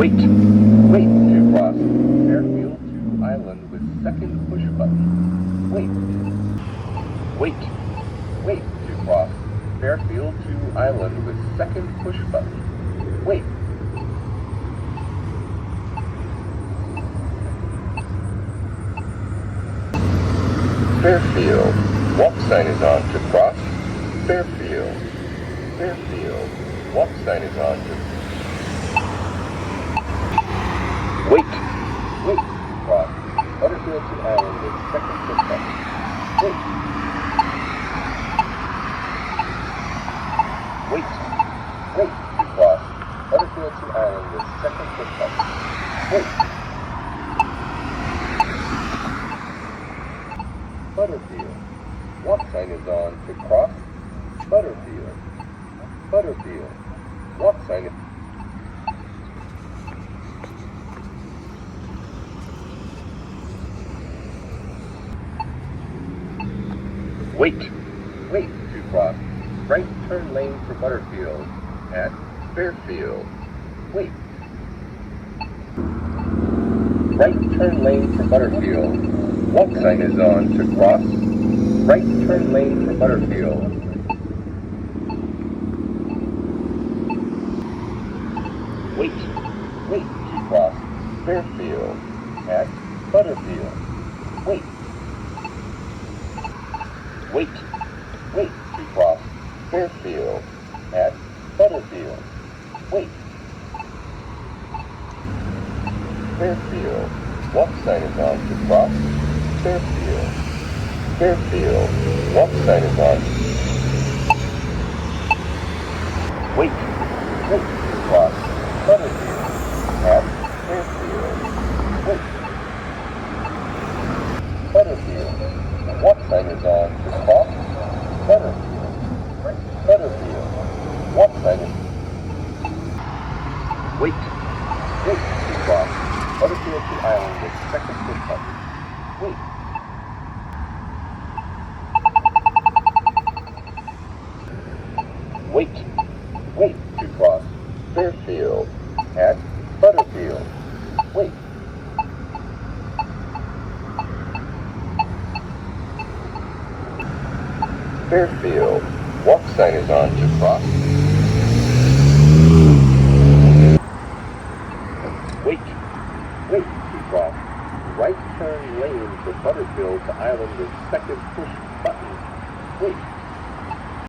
Wait. Wait to cross Fairfield to Island with second push button. Wait. Wait. Wait to cross Fairfield to Island with second push button. Wait. Fairfield. Walk sign is on to cross Fairfield. Fairfield. Walk sign is on to wait. Wait to cross Butterfield to Island with second push button. Wait. Wait. Wait to cross Butterfield to Island with second push button. Wait. Butterfield. Walk sign is on to cross Butterfield. Butterfield. Walk sign is wait. Wait to cross right turn lane for Butterfield at Fairfield. Wait. Right turn lane for Butterfield. Walk sign is on to cross right turn lane for Butterfield. Wait. Wait to cross Fairfield at Butterfield. Wait. Wait. Wait to cross Fairfield at Butterfield. Wait. Fairfield. Walk sign is on to cross Fairfield. Fairfield. Walk sign is on. Wait. Wait to cross Butterfield at Fairfield. Wait. Butterfield. Walk sign is on to cross Butterfield. Butterfield. Walk sign is. Wait. Wait to cross Butterfield to Island with second push button. Wait. Wait. Wait to cross Fairfield at Butterfield. Wait. Fairfield. Walk sign is on to cross. Wait. Wait to cross right turn lane for Butterfield to Island with second push button. Wait.